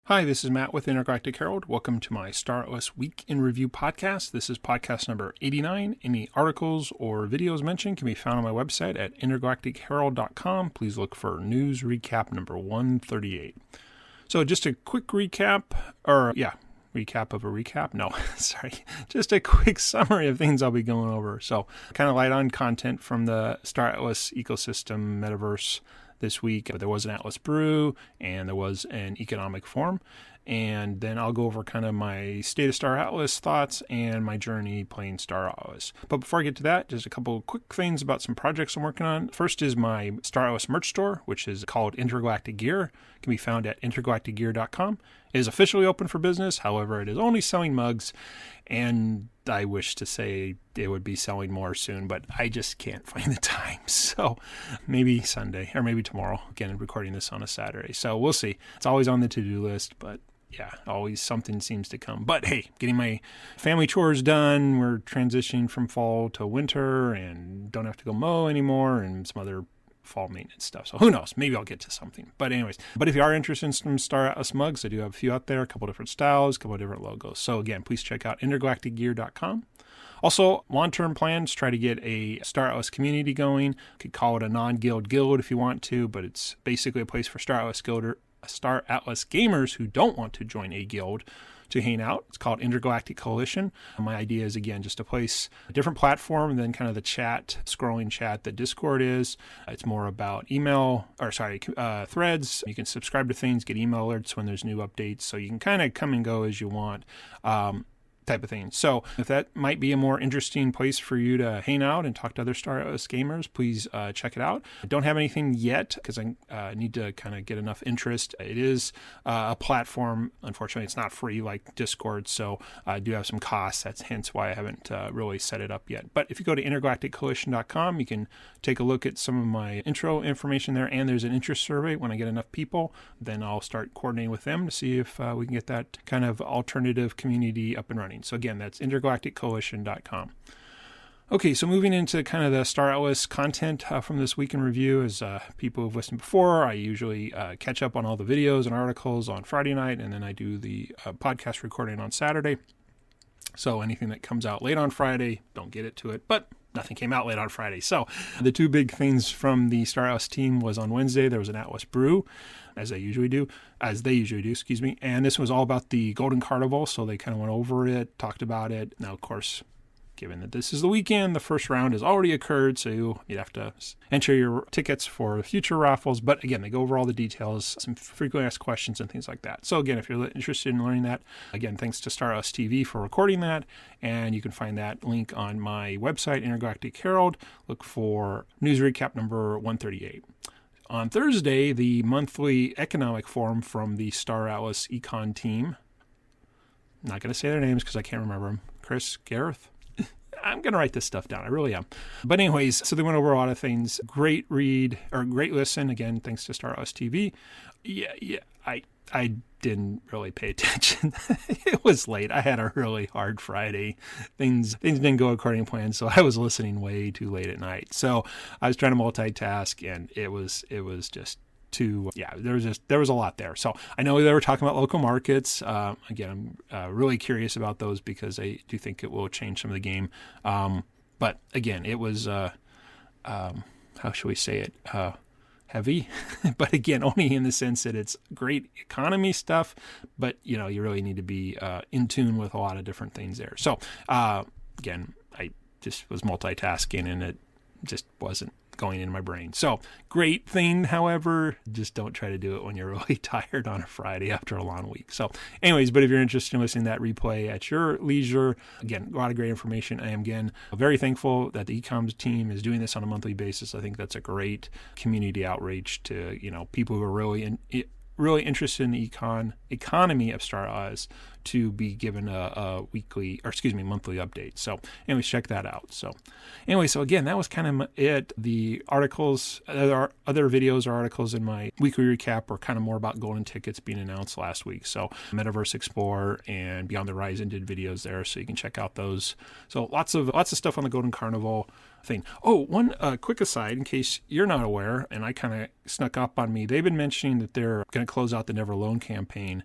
Hi, this is Matt with Intergalactic Herald. Welcome to my StarOS Week in Review podcast. This is podcast number 89. Any articles or videos mentioned can be found on my website at intergalacticherald.com. Please look for news recap number 138. So just a quick recap of a recap. No, sorry. Just a quick summary of things I'll be going over. So kind of light on content from the StarOS ecosystem metaverse this week. There was an Atlas Brew and there was an economic forum. And then I'll go over kind of my State of Star Atlas thoughts and my journey playing StarOS. But before I get to that, just a couple of quick things about some projects I'm working on. First is my StarOS merch store, which is called Intergalactic Gear. It can be found at intergalacticgear.com. It is officially open for business. However, it is only selling mugs. And I wish to say it would be selling more soon, but I just can't find the time. So maybe Sunday or maybe tomorrow. Again, I'm recording this on a Saturday. So we'll see. It's always on the to-do list, but yeah, always something seems to come. But hey, getting my family chores done. We're transitioning from fall to winter and don't have to go mow anymore and some other fall maintenance stuff. So who knows? Maybe I'll get to something. But anyways, if you are interested in some Star Atlas mugs, I do have a few out there, a couple different styles, a couple different logos. So again, please check out intergalacticgear.com. Also, long-term plans, try to get a Star Atlas community going. You could call it a non-guild guild if you want to, but it's basically a place for Star Atlas gamers who don't want to join a guild to hang out. It's called Intergalactic Coalition. My idea is, again, just to place a different platform than kind of the scrolling chat that Discord is. It's more about threads. You can subscribe to things, get email alerts when there's new updates, so you can kind of come and go as you want. Type of thing. So if that might be a more interesting place for you to hang out and talk to other StarOS gamers, please check it out. I don't have anything yet because I need to kind of get enough interest. It is a platform. Unfortunately, it's not free like Discord, so I do have some costs. That's hence why I haven't really set it up yet. But if you go to intergalacticcoalition.com, you can take a look at some of my intro information there, and there's an interest survey. When I get enough people, then I'll start coordinating with them to see if we can get that kind of alternative community up and running. So again, that's intergalacticcoalition.com. Okay, so moving into kind of the Star Atlas content from this week in review. As people who've listened before, I usually catch up on all the videos and articles on Friday night, and then I do the podcast recording on Saturday. So anything that comes out late on Friday, don't get it to it, but nothing came out late on Friday. So the two big things from the Star Atlas team was on Wednesday, there was an Atlas Brew, as they usually do, excuse me. And this was all about the Golden Carnival. So they kind of went over it, talked about it. Now, of course, given that this is the weekend, the first round has already occurred. So you'd have to enter your tickets for future raffles. But again, they go over all the details, some frequently asked questions and things like that. So again, if you're interested in learning that, again, thanks to StarOS TV for recording that. And you can find that link on my website, Intergalactic Herald. Look for news recap number 138. On Thursday, the monthly economic forum from the Star Atlas Econ team. I'm not going to say their names because I can't remember them. Chris, Gareth. I'm going to write this stuff down. I really am. But anyways, so they went over a lot of things. Great read, or great listen. Again, thanks to StarOS TV. Yeah. I didn't really pay attention. It was late. I had a really hard Friday. Things didn't go according to plan, so I was listening way too late at night. So I was trying to multitask, and it was just too. Yeah, there was a lot there. So I know they were talking about local markets. Again, I'm really curious about those because I do think it will change some of the game. But again, it was how should we say it? Heavy, but again, only in the sense that it's great economy stuff, but you really need to be in tune with a lot of different things there. So again, I just was multitasking and it just wasn't going in my brain. So great thing, however, just don't try to do it when you're really tired on a Friday after a long week. So anyways, but if you're interested in listening to that replay at your leisure, again, a lot of great information. I am, again, very thankful that the eComs team is doing this on a monthly basis. I think that's a great community outreach to, people who are really interested in the economy of StarOS to be given a monthly update. So anyways, check that out. So again, that was kind of it. The articles, other videos or articles in my weekly recap were kind of more about golden tickets being announced last week. So Metaverse Explorer and Beyond the Horizon did videos there, so you can check out those. So lots of stuff on the Golden Carnival thing. Oh, one quick aside, in case you're not aware, and I kind of snuck up on me, they've been mentioning that they're going to close out the Never Alone campaign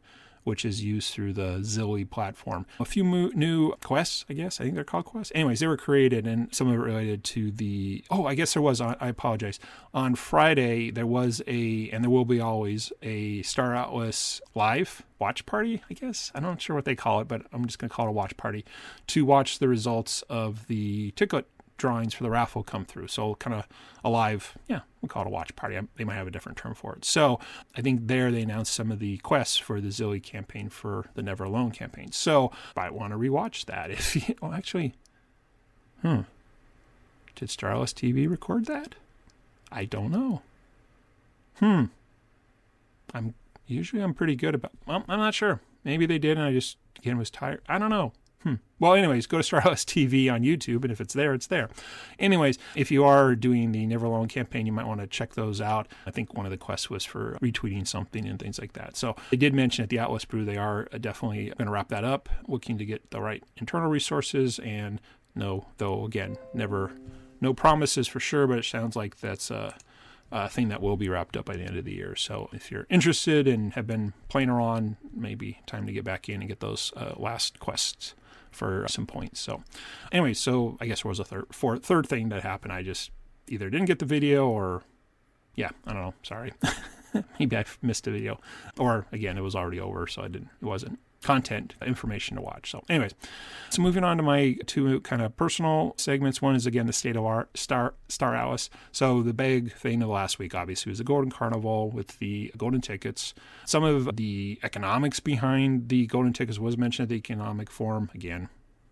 which is used through the Zilli platform. A few new quests, I guess. I think they're called quests. Anyways, they were created, and some of it related to the... Oh, I guess there was. I apologize. On Friday, there was and there will be always, a Star Atlas live watch party, I guess. I'm not sure what they call it, but I'm just going to call it a watch party to watch the results of the ticket drawings for the raffle come through. So kind of a live, we'll call it a watch party. They might have a different term for it. So I think there they announced some of the quests for the Zilli campaign for the Never Alone campaign. So I want to rewatch that. If you, actually, did Star Atlas TV record that? I don't know. I'm pretty good about, well, I'm not sure. Maybe they did and I just, again, was tired. I don't know. Well, anyways, go to Star Atlas TV on YouTube, and if it's there, it's there. Anyways, if you are doing the Never Alone campaign, you might want to check those out. I think one of the quests was for retweeting something and things like that. So they did mention at the Atlas Brew they are definitely going to wrap that up, looking to get the right internal resources. And no promises for sure, but it sounds like that's a thing that will be wrapped up by the end of the year. So if you're interested and have been playing around, maybe time to get back in and get those last quests for some points. So anyway, so I guess there was a third thing that happened. I just either didn't get the video or, I don't know. Sorry. Maybe I missed a video, or again, it was already over. So it wasn't content information to watch. So anyways, so moving on to my two kind of personal segments. One is, again, the state of our Star Atlas. So the big thing of last week, obviously, was the Golden Carnival with the golden tickets. Some of the economics behind the golden tickets was mentioned at the economic forum. Again,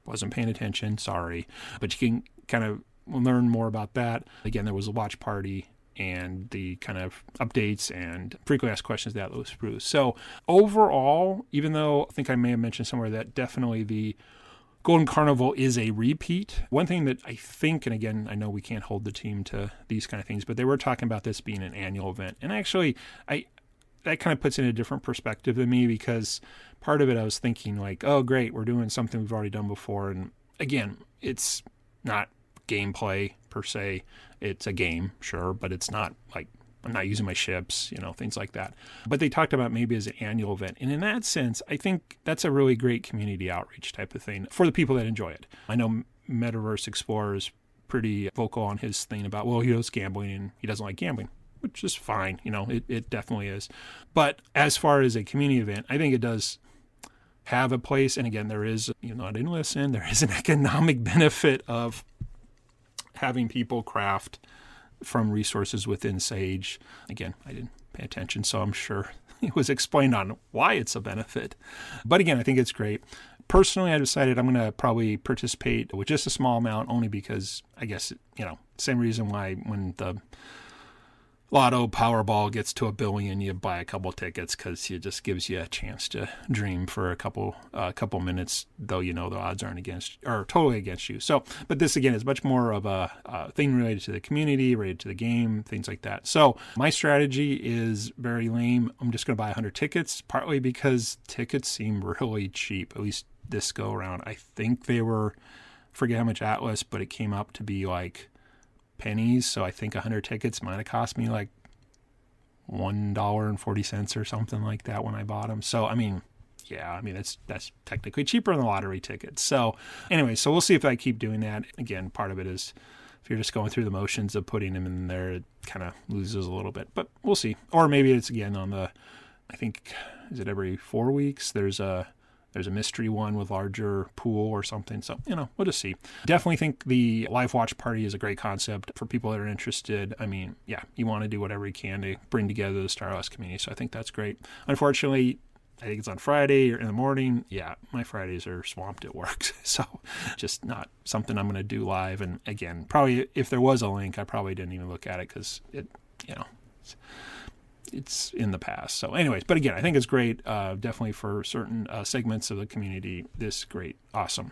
wasn't paying attention, sorry, but you can kind of learn more about that. Again, there was a watch party and the kind of updates and frequently asked questions that was Brew. So overall, even though I think I may have mentioned somewhere that definitely the Golden Carnival is a repeat, one thing that I think, and again, I know we can't hold the team to these kind of things, but they were talking about this being an annual event. And actually, that kind of puts in a different perspective than me, because part of it I was thinking like, oh, great, we're doing something we've already done before. And again, it's not gameplay per se. It's a game, sure, but it's not like I'm not using my ships, things like that. But they talked about maybe as an annual event. And in that sense, I think that's a really great community outreach type of thing for the people that enjoy it. I know Metaverse Explorer is pretty vocal on his thing about, well, he knows gambling and he doesn't like gambling, which is fine. It definitely is. But as far as a community event, I think it does have a place. And again, there is, I didn't listen, there is an economic benefit of having people craft from resources within Sage. Again, I didn't pay attention, so I'm sure it was explained on why it's a benefit. But again, I think it's great. Personally, I decided I'm going to probably participate with just a small amount, only because I guess, same reason why when the Lotto Powerball gets to $1 billion, you buy a couple tickets, because it just gives you a chance to dream for a couple minutes, though the odds aren't totally against you. So, but this again is much more of a thing related to the community, related to the game, things like that. So my strategy is very lame. I'm just going to buy 100 tickets, partly because tickets seem really cheap, at least this go around. I think they were, forget how much Atlas, but it came up to be like pennies. So I think 100 tickets might have cost me like $1.40 or something like that when I bought them. So that's technically cheaper than the lottery tickets. So anyway, so we'll see if I keep doing that. Again, part of it is if you're just going through the motions of putting them in there, it kind of loses a little bit, but we'll see. Or maybe it's again on the, I think, is it every 4 weeks? There's a mystery one with larger pool or something. So, we'll just see. Definitely think the live watch party is a great concept for people that are interested. I mean, you want to do whatever you can to bring together the Star Wars community. So I think that's great. Unfortunately, I think it's on Friday or in the morning. Yeah, my Fridays are swamped at work. So just not something I'm going to do live. And again, probably if there was a link, I probably didn't even look at it because it's in the past. So anyways, but again, I think it's great. Definitely for certain segments of the community, this great, awesome.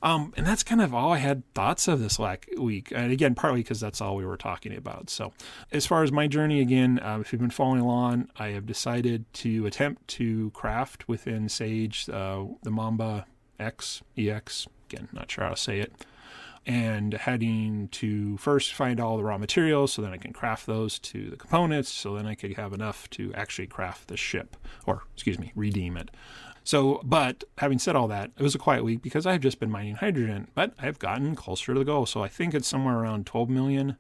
And that's kind of all I had thoughts of this week. And again, partly because that's all we were talking about. So as far as my journey, again, if you've been following along, I have decided to attempt to craft within Sage the Mamba EX, again, not sure how to say it. and heading to first find all the raw materials so then I can craft those to the components so then I could have enough to actually craft the ship, or redeem it. So, but having said all that, it was a quiet week because I've just been mining hydrogen, but I've gotten closer to the goal. So I think it's somewhere around 25 million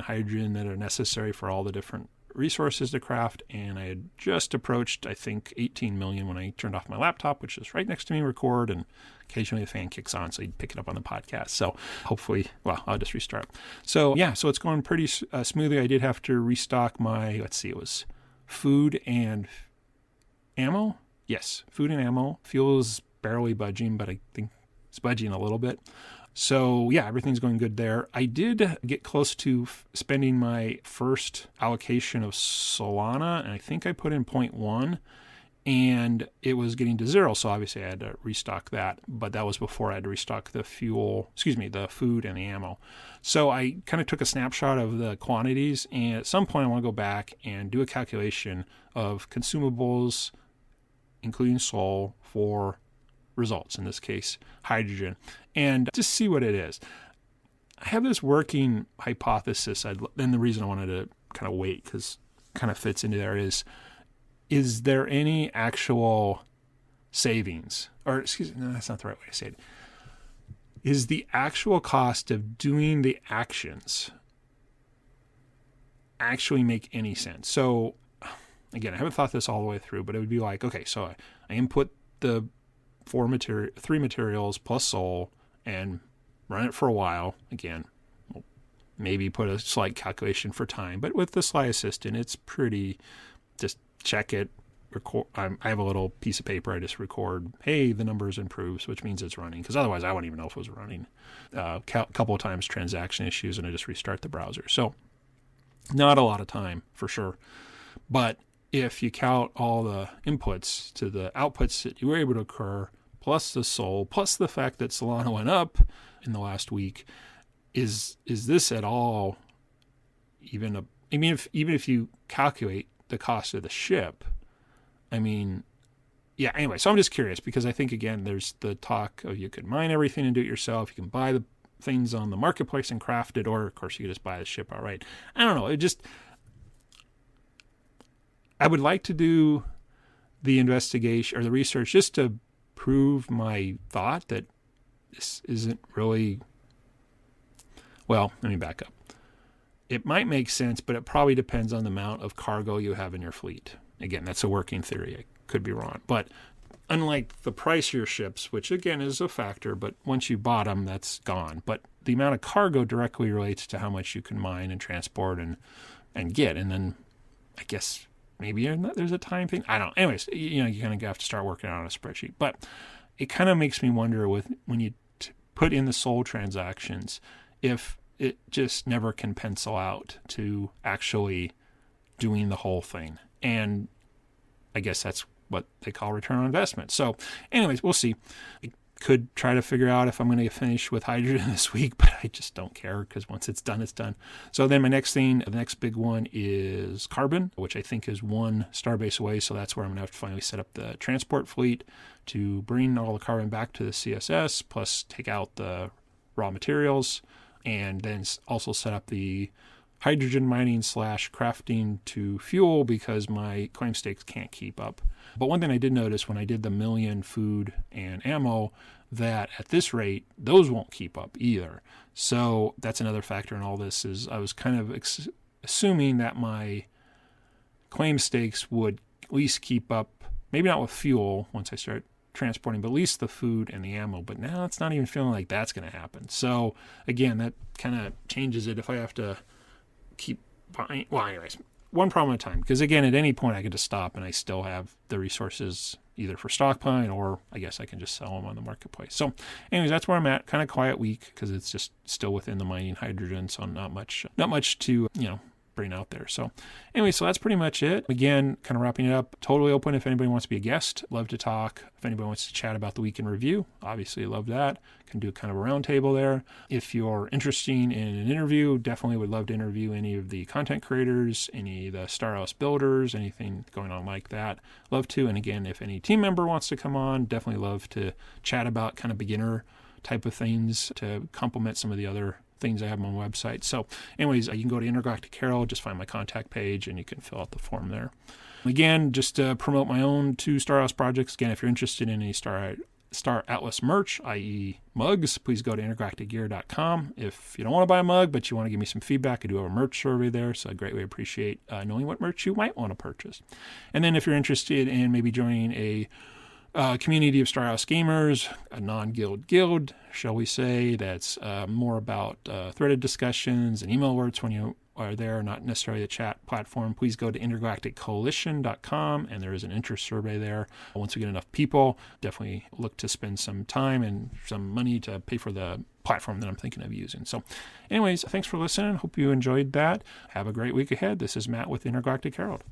hydrogen that are necessary for all the different resources to craft. And I had just approached, I think, 18 million when I turned off my laptop, which is right next to me, record, and occasionally the fan kicks on, so you'd pick it up on the podcast. So hopefully, I'll just restart. So yeah, so it's going pretty smoothly. I did have to restock my, it was food and ammo. Yes, food and ammo. Fuel is barely budging, but I think it's budging a little bit. So yeah, everything's going good there. I did get close to spending my first allocation of Solana, and I think I put in 0.1, and it was getting to 0. So obviously I had to restock that, but that was before I had to restock the the food and the ammo. So I kind of took a snapshot of the quantities, and at some point I want to go back and do a calculation of consumables, including Sol, for results, in this case, hydrogen, and just see what it is. I have this working hypothesis, and the reason I wanted to kind of wait, because it kind of fits into there, is there any actual savings? Or, no, that's not the right way to say it. Is the actual cost of doing the actions actually make any sense? So, again, I haven't thought this all the way through, but it would be like, okay, so I input the 3 materials plus Sol and run it for a while. Again, maybe put a slight calculation for time, but with the Sly Assistant, it's pretty, just check it, record. I have a little piece of paper. I just record, hey, the numbers improves, which means it's running, because otherwise I wouldn't even know if it was running. A couple of times transaction issues, and I just restart the browser. So not a lot of time for sure, but if you count all the inputs to the outputs that you were able to occur, plus the Sol, plus the fact that Solana went up in the last week, is this at all even even if you calculate the cost of the ship, anyway, so I'm just curious, because I think, again, there's the talk of you could mine everything and do it yourself. You can buy the things on the marketplace and craft it, or of course you could just buy the ship outright. I don't know. I would like to do the investigation or the research just to prove my thought that this isn't really, let me back up. It might make sense, but it probably depends on the amount of cargo you have in your fleet. Again, that's a working theory. I could be wrong. But unlike the price of your ships, which again is a factor, but once you bought them, that's gone. But the amount of cargo directly relates to how much you can mine and transport and get. And then I guess maybe there's a time thing. I don't know. Anyways, you kind of have to start working on a spreadsheet. But it kind of makes me wonder when you put in the Sol transactions, if it just never can pencil out to actually doing the whole thing. And I guess that's what they call return on investment. So anyways, we'll see. I could try to figure out if I'm going to finish with hydrogen this week, but I just don't care, because once it's done, it's done. So then the next big one is carbon, which I think is 1 starbase away. So that's where I'm going to have to finally set up the transport fleet to bring all the carbon back to the CSS, plus take out the raw materials, and then also set up the hydrogen mining / crafting to fuel, because my claim stakes can't keep up. But one thing I did notice when I did the million food and ammo, that at this rate, those won't keep up either. So that's another factor in all this, is I was kind of assuming that my claim stakes would at least keep up, maybe not with fuel once I start transporting, but at least the food and the ammo. But now it's not even feeling like that's going to happen. So again, that kind of changes it if I have to keep buying. Well, anyways, one problem at a time, because again, at any point I could just stop and I still have the resources either for stockpiling, or I guess I can just sell them on the marketplace. So anyways, that's where I'm at. Kind of quiet week, because it's just still within the mining hydrogen, so not much to bring out there. So anyway, so that's pretty much it. Again, kind of wrapping it up, totally open if anybody wants to be a guest. Love to talk. If anybody wants to chat about the week in review, obviously love that. Can do kind of a roundtable there. If you're interested in an interview, definitely would love to interview any of the content creators, any of the Starhouse builders, anything going on like that. Love to. And again, if any team member wants to come on, definitely love to chat about kind of beginner type of things to complement some of the other things I have on my website. So anyways, you can go to Intergalactic Herald, just find my contact page, and you can fill out the form there. Again, just to promote my own 2 Starhouse projects. Again, if you're interested in any Star Atlas merch, i.e. mugs, please go to intergalacticgear.com. If you don't want to buy a mug, but you want to give me some feedback, I do have a merch survey there, so I greatly appreciate knowing what merch you might want to purchase. And then if you're interested in maybe joining a community of Starhouse gamers, a non-guild guild, shall we say, that's more about threaded discussions and email alerts when you are there, not necessarily a chat platform, please go to intergalacticcoalition.com, and there is an interest survey there. Once we get enough people, definitely look to spend some time and some money to pay for the platform that I'm thinking of using. So anyways, thanks for listening. Hope you enjoyed that. Have a great week ahead. This is Matt with Intergalactic Herald.